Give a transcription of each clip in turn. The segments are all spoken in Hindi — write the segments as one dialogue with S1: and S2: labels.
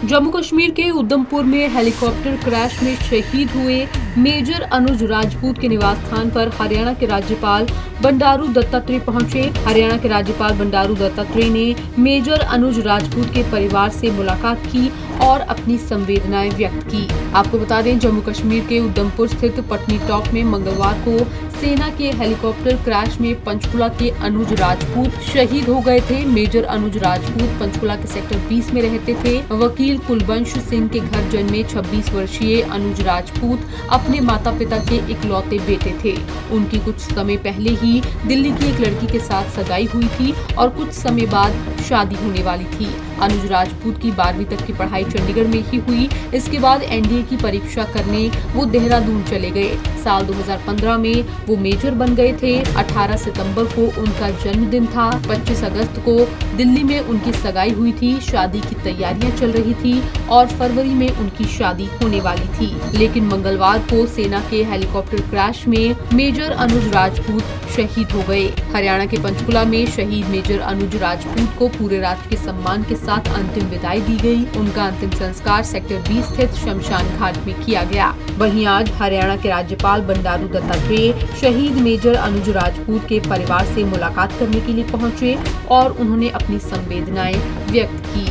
S1: जम्मू कश्मीर के उधमपुर में हेलीकॉप्टर क्रैश में शहीद हुए मेजर अनुज राजपूत के निवास स्थान पर हरियाणा के राज्यपाल बंडारू दत्तात्रेय पहुंचे। हरियाणा के राज्यपाल बंडारू दत्तात्रेय ने मेजर अनुज राजपूत के परिवार से मुलाकात की और अपनी संवेदनाएं व्यक्त की। आपको बता दें, जम्मू कश्मीर के उधमपुर स्थित पटनी टॉप में मंगलवार को सेना के हेलीकॉप्टर क्रैश में पंचकुला के अनुज राजपूत शहीद हो गए थे। मेजर अनुज राजपूत पंचकुला के सेक्टर 20 में रहते थे। वकील कुलवंश सिंह के घर जन्मे 26 वर्षीय अनुज राजपूत अपने माता पिता के इकलौते बेटे थे। उनकी कुछ समय पहले ही दिल्ली की एक लड़की के साथ सगाई हुई थी और कुछ समय बाद शादी होने वाली थी। अनुज राजपूत की 12वीं तक की पढ़ाई चंडीगढ़ में ही हुई। इसके बाद एनडीए की परीक्षा करने वो देहरादून चले गए। साल 2015 में वो मेजर बन गए थे। 18 सितंबर को उनका जन्मदिन था। 25 अगस्त को दिल्ली में उनकी सगाई हुई थी। शादी की तैयारियां चल रही थी और फरवरी में उनकी शादी होने वाली थी। लेकिन मंगलवार को सेना के हेलीकॉप्टर क्रैश में मेजर अनुज राजपूत शहीद हो गए। हरियाणा के पंचकुला में शहीद मेजर अनुज राजपूत को पूरे राष्ट्र के सम्मान के साथ अंतिम विदाई दी गई। उनका अंतिम संस्कार सेक्टर 20 स्थित शमशान घाट में किया गया। वहीं आज हरियाणा के राज्यपाल बंडारू दत्तात्रेय शहीद मेजर अनुज राजपूत के परिवार से मुलाकात करने के लिए पहुंचे और उन्होंने अपनी संवेदनाएं व्यक्त की।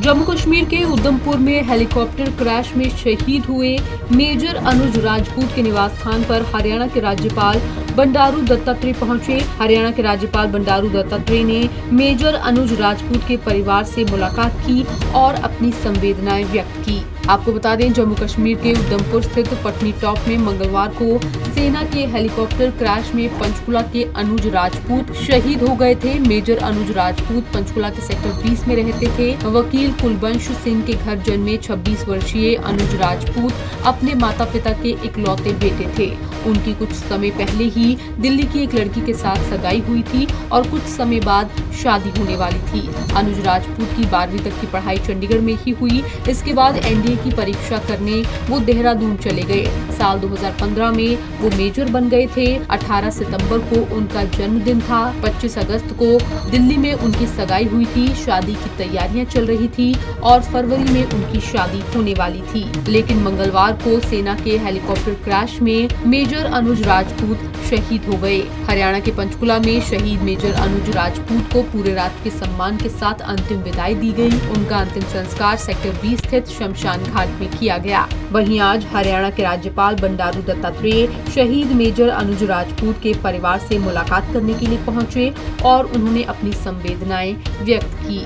S1: जम्मू कश्मीर के उधमपुर में हेलीकॉप्टर क्रैश में शहीद हुए मेजर अनुज राजपूत के निवास स्थान पर हरियाणा के राज्यपाल बंडारू दत्तात्रेय पहुंचे। हरियाणा के राज्यपाल बंडारू दत्तात्रेय ने मेजर अनुज राजपूत के परिवार से मुलाकात की और अपनी संवेदनाएं व्यक्त की। आपको बता दें, जम्मू कश्मीर के उधमपुर स्थित पटनी टॉप में मंगलवार को सेना के हेलीकॉप्टर क्रैश में पंचकुला के अनुज राजपूत शहीद हो गए थे। मेजर अनुज राजपूत पंचकुला के सेक्टर 20 में रहते थे। वकील कुलवंश सिंह के घर जन्मे 26 वर्षीय अनुज राजपूत अपने माता पिता के इकलौते बेटे थे। उनकी कुछ समय पहले ही दिल्ली की एक लड़की के साथ सगाई हुई थी और कुछ समय बाद शादी होने वाली थी। अनुज राजपूत की 12वीं तक की पढ़ाई चंडीगढ़ में ही हुई। इसके बाद एनडीए की परीक्षा करने वो देहरादून चले गए। साल 2015 में वो मेजर बन गए थे। 18 सितंबर को उनका जन्मदिन था। 25 अगस्त को दिल्ली में उनकी सगाई हुई थी। शादी की तैयारियां चल रही थी और फरवरी में उनकी शादी होने वाली थी। लेकिन मंगलवार को सेना के हेलीकॉप्टर क्रैश में मेजर अनुज राजपूत शहीद हो गए। हरियाणा के पंचकुला में शहीद मेजर अनुज राजपूत को पूरे राष्ट्र के सम्मान के साथ अंतिम विदाई दी गई। उनका अंतिम संस्कार सेक्टर 20 स्थित शमशान घाट में किया गया। वहीं आज हरियाणा के राज्यपाल बंडारू दत्तात्रेय शहीद मेजर अनुज राजपूत के परिवार से मुलाकात करने के लिए पहुंचे और उन्होंने अपनी संवेदनाएं व्यक्त की।